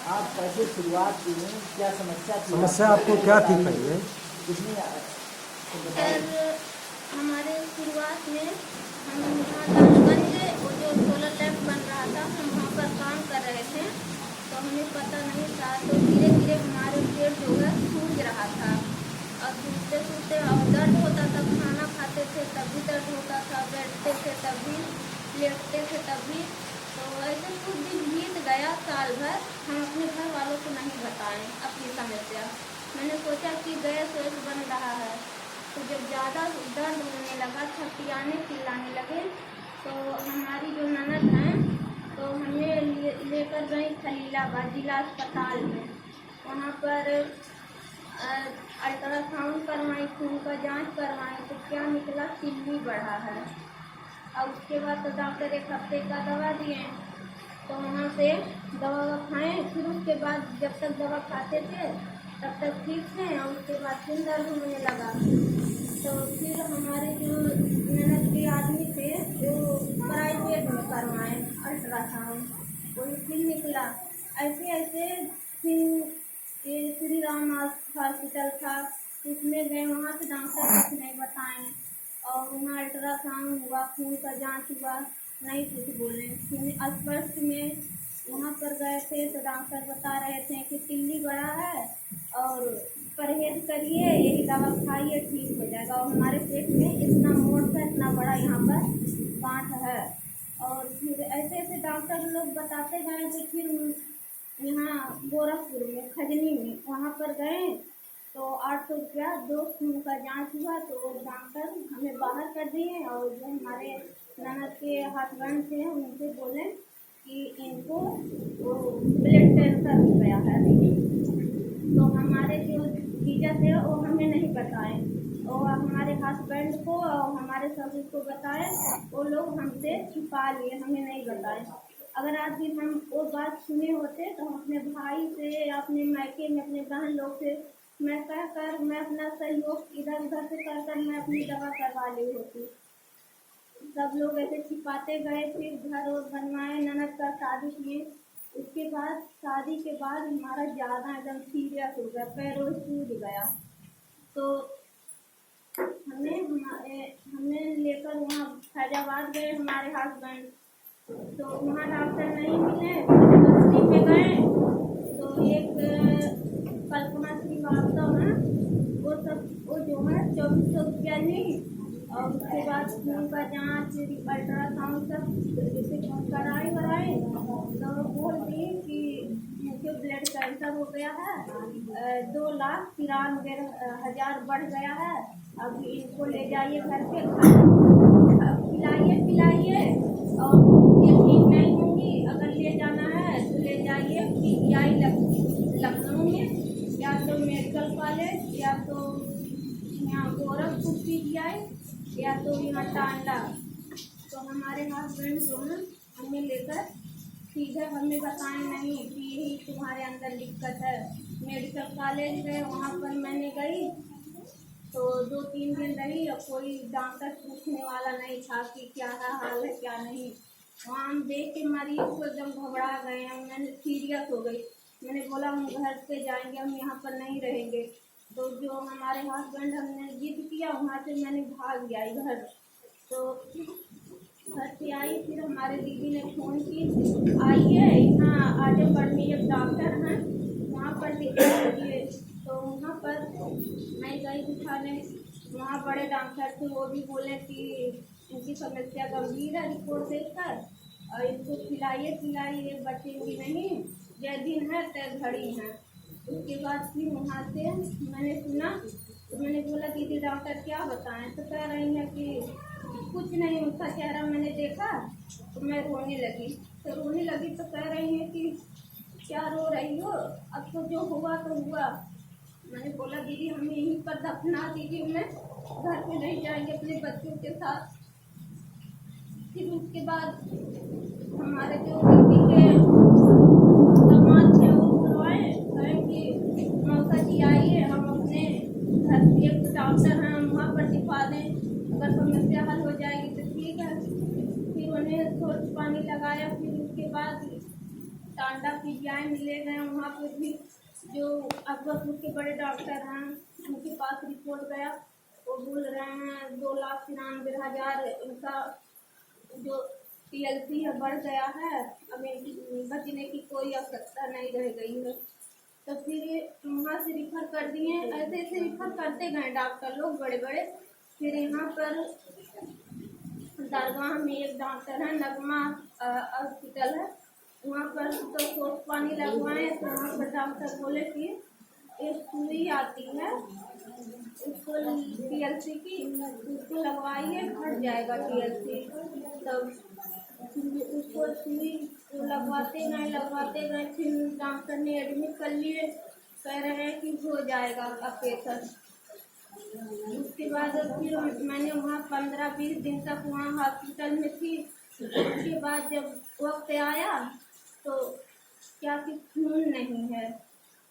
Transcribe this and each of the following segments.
आप कैसे शुरुआत की, क्या समस्या थी? समस्या आपको क्या थी पहले? सर हमारे शुरुआत में हम यहाँ दानगंज वो जो सोलर लैंप बन रहा था हम वहाँ पर काम कर रहे थे, तो हमें पता नहीं था। तो धीरे धीरे हमारे पेट जो है सूज रहा था और सूजते सूजते और दर्द होता था। खाना खाते थे तब भी दर्द होता था, बैठते थे तब भी, लेटते थे तब भी। तो ऐसे कुछ दिन बीत गया, साल भर। हम अपने घर वालों को नहीं बताएं अपनी समस्या। मैंने सोचा कि गैस वैस बन रहा है, तो जब ज़्यादा दर्द होने लगा, छटियाने चिल्लाने लगे, तो हमारी जो ननद हैं तो हमें लेकर गई खलीलाबाद जिला अस्पताल में। वहाँ पर अल्ट्रासाउंड करवाई, खून का जांच करवाई, तो क्या निकला, तिल्ली बढ़ा है। और उसके बाद तो डॉक्टर एक हफ्ते का दवा दिए, तो वहाँ से दवा खाएँ। फिर उसके बाद जब तक दवा खाते थे तब तक ठीक थे, और उसके बाद फिर दर्द होने लगा। तो फिर हमारे जो ननद के आदमी थे वो प्राइवेट में करवाएँ अल्ट्रासाउंड, वही फिर निकला। ऐसे ऐसे फिर ये श्री राम हॉस्पिटल था, उसमें गए, वहाँ से डॉक्टर कुछ नहीं बताएँ। और वहाँ अल्ट्रासाउंड हुआ, खून का जांच हुआ, नहीं कुछ बोले। फिर स्पष्ट में वहाँ पर गए थे तो डॉक्टर बता रहे थे कि तिल्ली बड़ा है और परहेज करिए, यही दवा खाइए, ठीक हो जाएगा। और हमारे पेट में इतना मोटा इतना बड़ा यहाँ पर गांठ है। और फिर ऐसे ऐसे डॉक्टर लोग बताते गए। तो फिर यहाँ गोरखपुर में खजनी में वहाँ पर गए, तो 800 रुपया 2 खून का जांच हुआ, तो डॉक्टर हमें बाहर कर दिए। और जो हमारे ननद के हस्बैंड थे उनसे बोले कि इनको वो ब्लड कैंसर हो गया है। तो हमारे जो जीजा थे वो हमें नहीं बताए, और हमारे हस्बैंड को और हमारे ससुर को बताए, वो लोग हमसे छुपा लिए, हमें नहीं बताए। अगर आज भी हम वो बात सुने होते तो हम अपने भाई से, अपने मायके में अपने बहन लोग से मैं कहकर, मैं अपना सहयोग इधर उधर से कर मैं अपनी दवा करवा ली होती। सब लोग ऐसे छिपाते गए। फिर घर और बनवाए, ननद का शादी किए। उसके बाद शादी के बाद हमारा ज़्यादा एकदम सीरियस हो गया, पैरों सूज गया। तो हमें लेकर वहाँ फैजाबाद गए हमारे हस्बैंड, तो वहाँ डॉक्टर नहीं मिले। बस्ती में गए तो एक कल्पना श्रीवास्तव है, वो जो है 2400 रुपया ली। और उसके बाद खून का जाँच, अल्ट्रासाउंड सब कराए वराए, तो बोल दी कि मुझे ब्लड कैंसर हो गया है, 2,93,000 बढ़ गया है। अब इनको ले जाइए घर पे, पिलाइए और ये ठीक नहीं होंगी। अगर ले जाना है तो ले जाइए PGI लखनऊ में, या तो मेडिकल कॉलेज, या तो यहाँ गोरखपुर PGI, या तो यहाँ टांडा। तो हमारे हस्बैंड जो है हमें लेकर सीधे, हमें बताए नहीं कि यही तुम्हारे अंदर दिक्कत है। मेडिकल कॉलेज गए, वहाँ पर मैंने गई तो 2-3 दिन रही, और कोई डॉक्टर पूछने वाला नहीं था कि क्या हाल है क्या नहीं। वहाँ हम देख के मरीज को एकदम घबरा गए, मैंने सीरियस हो गई। मैंने बोला हम घर पे जाएंगे, हम यहाँ पर नहीं रहेंगे। तो जो हमारे हस्बैंड, हमने जिद किया, वहाँ से मैंने भाग गया घर। तो घर से आई, फिर हमारे दीदी ने फ़ोन की, आइए यहाँ आजमगढ़ में एक डॉक्टर हैं, वहाँ पर दिखाइए। तो वहाँ पर मैं गई दिखाने, वहाँ बड़े डॉक्टर थे, वो भी बोले कि इनकी समस्या गंभीर है, रिपोर्ट देखकर और इनको खिलाइए, बचेंगी नहीं, जय दिन है तय घड़ी है। उसके बाद फिर वहाँ से मैंने सुना, तो मैंने बोला दीदी डॉक्टर क्या बताएं? तो कह रही हैं कि कुछ नहीं, उनका चेहरा मैंने देखा तो मैं रोने लगी। तो कह रही हैं कि क्या रो रही हो, अब तो जो हुआ तो हुआ। मैंने बोला दीदी हमें यहीं पर दफना दीजिए, मैं घर पे नहीं जाएंगे अपने बच्चों के साथ। फिर उसके बाद हमारे जो दीदी के दामाद थे वो बुलवाए, कहे कि मौसा जी आइए, हम अपने घर एक डॉक्टर हैं, हम वहाँ पर दिखा दें, अगर समस्या हल हो जाएगी तो ठीक है। फिर उन्हें सोच पानी लगाया। फिर उसके बाद टांडा पीजीआई में ले गए, वहाँ पे भी जो अकबरपुर के बड़े डॉक्टर हैं उनके पास रिपोर्ट गया। वो बोल रहे हैं 2,93,000 इनका जो TLC है बढ़ गया है, अब इनकी बचने की कोई आवश्यकता नहीं रह गई है। तो फिर वहाँ से रिफर कर दिए, ऐसे ऐसे रिफर करते गए डॉक्टर लोग बड़े बड़े। फिर यहाँ पर दरगाह में एक डॉक्टर है, नगमा हॉस्पिटल है, वहाँ पर तो सोच पानी लगवाए। तो वहाँ पर डॉक्टर बोले कि एक सुई आती है उसको TLC की, उसको लगवाइए घट जाएगा TLC। तब उसको सुई लगवाते गए। फिर डॉक्टर ने एडमिट कर लिए, कह रहे हैं कि हो जाएगा ऑपरेशन। उसके बाद फिर मैंने वहाँ 15-20 दिन तक वहाँ हॉस्पिटल में थी। उसके बाद जब वक्त आया तो क्या कि खून नहीं है,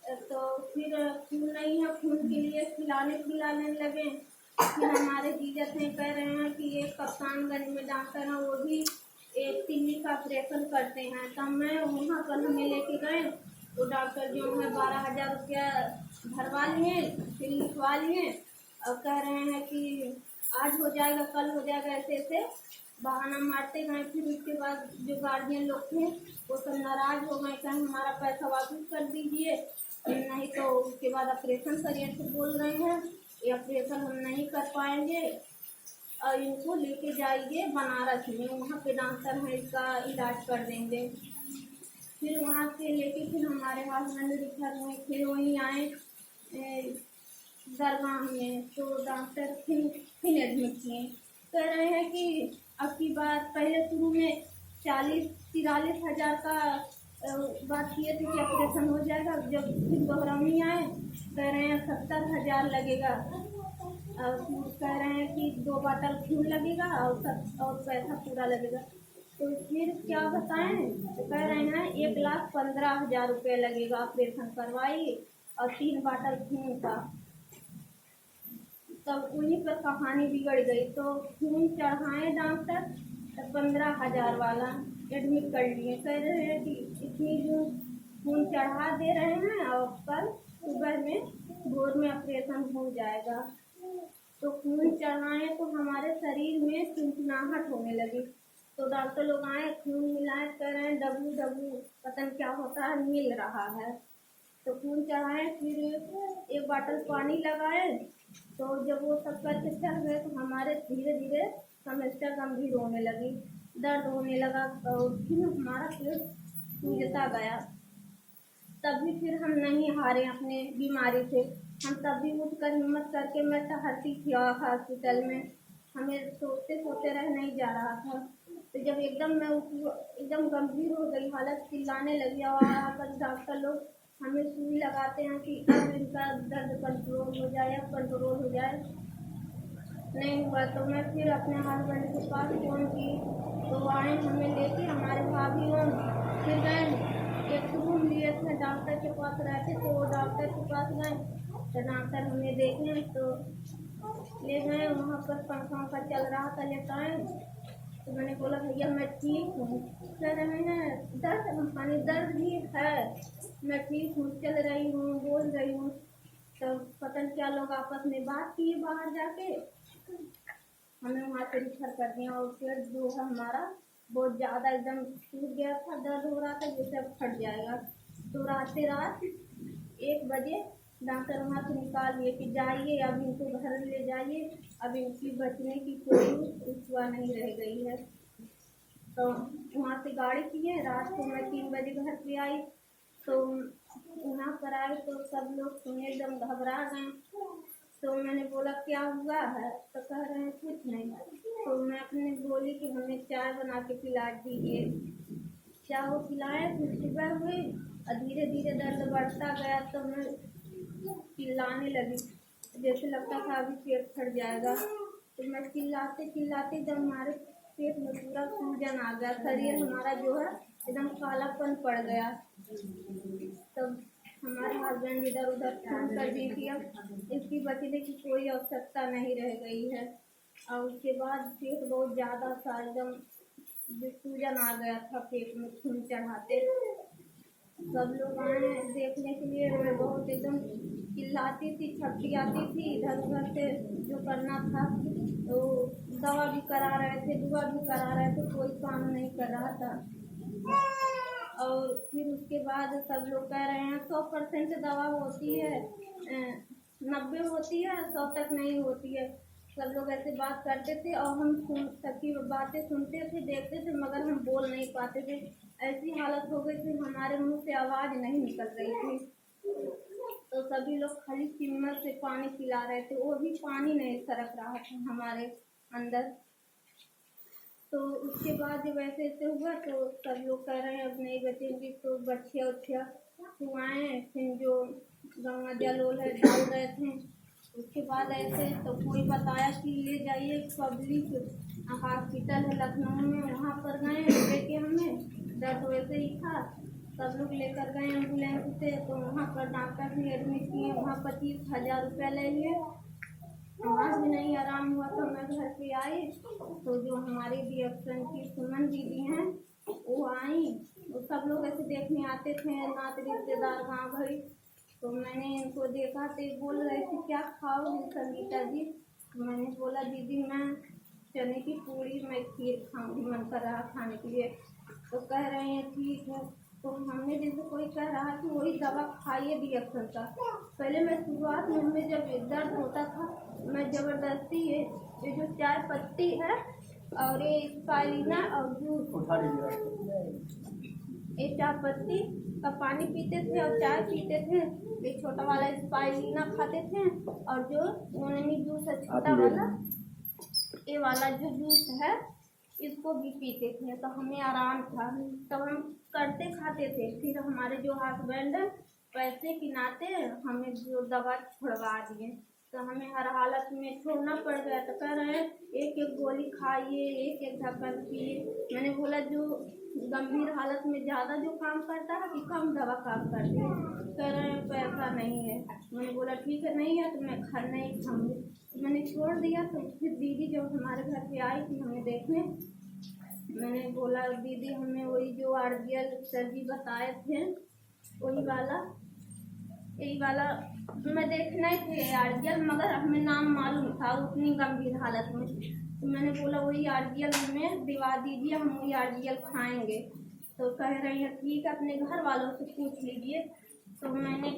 तो फिर खून नहीं है, खून के लिए खिलाने लगे। फिर हमारे जीजा थे कह रहे हैं कि एक कप्तानगंज में डॉक्टर है, वो भी एक तिल्ली का ऑपरेशन करते हैं। तब मैं वहाँ पर हमें लेके गए, तो डॉक्टर जो है 12,000 रुपया भरवा लिए, फिर लिखवा लिए और कह रहे हैं कि आज हो जाएगा, कल हो जाएगा, ऐसे ऐसे बहाना मारते गए। फिर उसके बाद जो गार्जियन लोग थे वो सब नाराज हो गए, कहें हमारा पैसा वापस कर दीजिए, नहीं तो उसके बाद ऑपरेशन करिए। तो बोल रहे हैं ये ऑपरेशन हम नहीं कर पाएंगे और इनको लेके जाइए बनारस में, वहाँ पे डॉक्टर हैं, इसका इलाज कर देंगे। फिर वहाँ से लेके फिर हमारे हस्बैंड रिफर हुए, फिर वहीं आए दरगाह में। तो डॉक्टर फिर एडमिट किए, कह रहे हैं कि अब की बात, पहले शुरू में 40-43 हज़ार का बात किए थे कि ऑपरेशन हो जाएगा। जब फिर बहरौनी आए कह रहे हैं 70,000 लगेगा, और कह रहे हैं कि 2 बाटल खून लगेगा और पैसा पूरा लगेगा। तो फिर क्या बताएं, तो कह रहे हैं 1,15,000 रुपये लगेगा ऑपरेशन करवाइए और 3 बाटल खून का। तब उन्हीं पर कहानी बिगड़ गई। तो खून चढ़ाए डॉक्टर, तो 15,000 वाला एडमिट कर लिए, कह रहे हैं कि इतनी जो खून चढ़ा दे रहे हैं और कल सुबह में भोर में ऑपरेशन हो जाएगा। तो खून चढ़ाए तो हमारे शरीर में चिंचिनाहट होने लगी। तो डॉक्टर लोग आए, खून मिलाए, कह रहे हैं WW पता नहीं क्या होता है, मिल रहा है। तो खून चढ़ाए, फिर 1 बाटल पानी लगाए। तो जब वो सब करके चल गए तो हमारे धीरे धीरे समस्या गंभीर होने लगी, दर्द होने लगा और फिर हमारा पेट सूजता गया। तभी फिर हम नहीं हारे अपने बीमारी से, हम तभी उठकर हिम्मत करके मैं टहलती थी हॉस्पिटल में, हमें सोते सोते रह नहीं जा रहा था। तो जब एकदम मैं एकदम गंभीर हो गई हालत, चिल्लाने लगी और आकर डॉक्टर लोग हमें सुई लगाते हैं कि अब इनका दर्द कंट्रोल हो जाए, अब कंट्रोल हो जाए। नहीं हुआ तो मैं फिर अपने हस्बैंड के पास फ़ोन की, तो आए हमें लेके, हमारे भाभी लोग फिर गए, एक रूम लिए थे, डॉक्टर के पास रहते, तो वो डॉक्टर के पास गए। तो डॉक्टर हमें देखे तो ले गए, वहाँ पर पंखा का चल रहा था, लेता है। तो मैंने बोला भैया मैं ठीक हूँ, कह रहे हैं दर्द भी है, मैं ठीक हूँ, चल रही हूँ, बोल रही हूँ। तो पता नहीं क्या लोग आपस में बात किए, बाहर जाके हमें वहाँ से रिफर कर दिया। और पेट जो है हमारा बहुत ज़्यादा एकदम टूट गया था, दर्द हो रहा था जैसे अब फट जाएगा। तो रात 1 बजे डॉक्टर वहाँ से निकाल लिए कि जाइए अब इनको घर ले जाइए, अब इनकी बचने की कोई उपाय नहीं रह गई है। तो वहाँ से गाड़ी किए, रात को मैं 3 बजे घर पे आई। तो वहाँ पर आए तो सब लोग सुने, एकदम घबरा गए। तो मैंने बोला क्या हुआ है, तो कह रहे हैं कुछ नहीं। तो मैं अपने बोली कि हमें चाय बना के पिला दीजिए। चाय वो पिलाए, फिर सुबह हुई और धीरे धीरे दर्द बढ़ता गया। तो मैं चिल्लाने लगी, जैसे लगता था अभी पेट फट जाएगा। तो मैं चिल्लाते चिल्लाते जब हमारे पेट में पूरा सूजन आ गया, शरीर हमारा जो है एकदम कालापन पड़ गया। तब हमारे हस्बैंड इधर उधर फोन कर दी थी, अब इसकी बचने की कोई आवश्यकता नहीं रह गई है। और उसके बाद पेट बहुत ज़्यादा सा एकदम सूजन आ गया था, पेट में खून चढ़ाते। सब लोग आए देखने के लिए। मैं बहुत एकदम चिल्लाती थी, छपटी आती थी इधर उधर से जो करना था। तो दवा भी करा रहे थे, दुआ भी करा रहे थे, कोई काम नहीं कर रहा था। और फिर उसके बाद सब लोग कह रहे हैं 100% दवा होती है, 90 होती है, 100 तक नहीं होती है। सब लोग ऐसे बात करते थे और हम सबकी बातें सुनते थे, देखते थे, मगर हम बोल नहीं पाते थे। ऐसी हालत हो गई थी, हमारे मुंह से आवाज़ नहीं निकल रही थी। तो सभी लोग खाली चिम्मच से पानी पिला रहे थे, वो भी पानी नहीं सरक रहा था हमारे अंदर। तो उसके बाद जब ऐसे ऐसे हुआ तो सब लोग कह रहे हैं अब नहीं बचेंगी। तो बच्चिया उच्छिया छुआएँ, फिर जो गंगा जल है डाल रहे थे। उसके बाद ऐसे तो कोई बताया कि ले जाइए पब्लिक हॉस्पिटल है लखनऊ में, वहाँ पर गए लेके। हमें दर्द वैसे ही था, सब लोग लेकर गए एम्बुलेंस से। तो वहाँ पर डॉक्टर भी एडमिट किए, वहाँ 25,000 रुपया ले लिए। वहाँ भी नहीं आराम हुआ तो मैं घर पे आई। तो जो हमारे DFN की सुमन दीदी हैं वो आई। वो सब लोग ऐसे देखने आते थे, नात रिश्तेदार गाँव भरी। तो मैंने इनको देखा तो बोल रहे थे क्या खाओगी संगीता जी। तो मैंने बोला दीदी मैं चने की पूड़ी मैं खीर खाऊंगी, मन कर रहा खाने के लिए। तो कह रहे हैं ठीक है। तो हमने जैसे कोई कह रहा कि वही दवा खाइए DFN का। पहले मैं शुरुआत में हमें जब दर्द होता था मैं ज़बरदस्ती ये जो चाय पत्ती है और ये स्पाइलिना और जूस, ये चाय पत्ती का पानी पीते थे और चाय पीते थे। ये छोटा वाला स्पाइलिना खाते थे और जो मोनमी जूस है छोटा वाला, ये वाला जो जूस है इसको भी पीते थे। तो हमें आराम था, तब हम करते खाते थे। फिर हमारे जो हस्बैंड पैसे के नाते हमें जो दवा छुड़वा दिए, तो हमें हर हालत में छोड़ना पड़ गया। तो कह रहे हैं एक एक गोली खाइए, एक एक ढक्कन पिए। मैंने बोला जो गंभीर हालत में ज़्यादा जो काम करता है कि कम दवा काम करती है। कह रहे हैं पैसा नहीं है। मैंने बोला ठीक है नहीं है तो मैं खाना ही खाऊंगी। तो मैंने छोड़ दिया। तो फिर दीदी जब हमारे घर पे आई थी हमें देखने, मैंने बोला दीदी हमें वही जो RGL सर जी बताए थे वही वाला यही वाला मैं देखना ही थे RGL, मगर हमें नाम मालूम था उतनी गंभीर हालत में। तो मैंने बोला वही RGL हमें दिवा दीजिए, हम वही RGL खाएंगे। तो कह रही है ठीक है अपने घर वालों से पूछ लीजिए। तो मैंने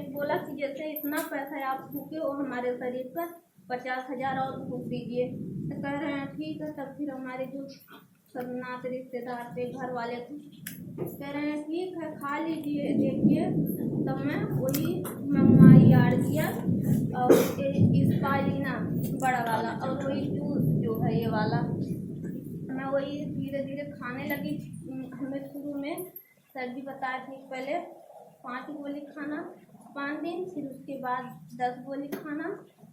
बोला कि जैसे इतना पैसा आप फूके वो हमारे शरीर पर 50,000 और फूक दीजिए। तो कह रहे हैं ठीक है। तब फिर हमारे जो सब नात रिश्तेदार थे घर वाले थे कह रहे हैं ठीक है खा लीजिए देखिए। तब मैं वही मंगवाई RGL और स्पाइलिना बड़ा वाला और वही जूस जो है ये वाला, मैं वही धीरे धीरे खाने लगी। हमें शुरू में सर जी बताए थे पहले 5 गोली खाना 5 दिन, फिर उसके बाद 10 गोली खाना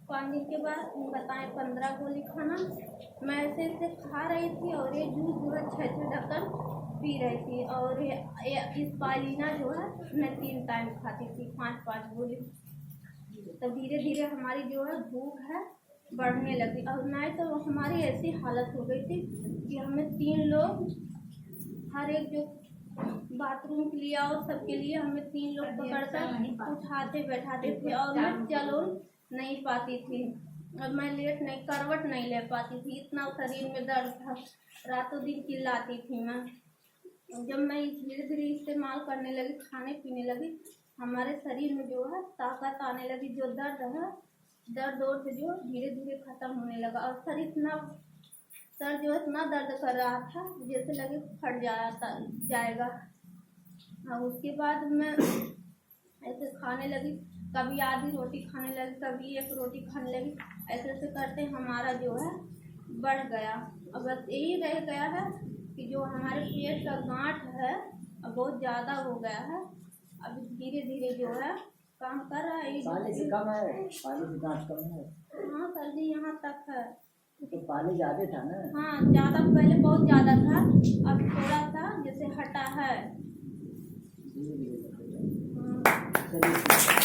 5 दिन के बाद, बताएं 15 गोली खाना। मैं ऐसे ऐसे खा रही थी और ये जूस जो है 6 ढक्कन पी रही थी। और ये स्पाइलिना जो है मैं 3 टाइम खाती थी 5-5 गोली। तो धीरे धीरे हमारी जो है भूख है बढ़ने लगी। और नहीं तो हमारी ऐसी हालत हो गई थी कि हमें 3 लोग हर एक जो बाथरूम के लिए और सबके लिए हमें 3 लोग पकड़कर उठाते बैठाते थे। और मैं चल नहीं पाती थी और मैं करवट नहीं ले पाती थी, इतना शरीर में दर्द था। रातों दिन चिल्लाती थी मैं। जब मैं धीरे धीरे इस्तेमाल करने लगी, खाने पीने लगी, हमारे शरीर में जो है ताकत आने लगी। जो दर्द है दर्द और जो धीरे धीरे खत्म होने लगा। और सर जो इतना दर्द कर रहा था जैसे लगे फट जाएगा। और उसके बाद मैं ऐसे खाने लगी, कभी आधी रोटी खाने लगी, कभी 1 रोटी खाने लगी। ऐसे ऐसे करते हमारा जो है बढ़ गया। अब बस यही रह गया है कि जो हमारे पेट का गांठ है अब बहुत ज़्यादा हो गया है। अब धीरे धीरे जो है काम कर रहा है। पानी से कम है, पानी से गांठ कम है। हाँ सर जी यहाँ तक है। तो पानी ज़्यादा था ना? हाँ ज़्यादा, पहले बहुत ज़्यादा था, अब थोड़ा सा जैसे हटा है। चलिए।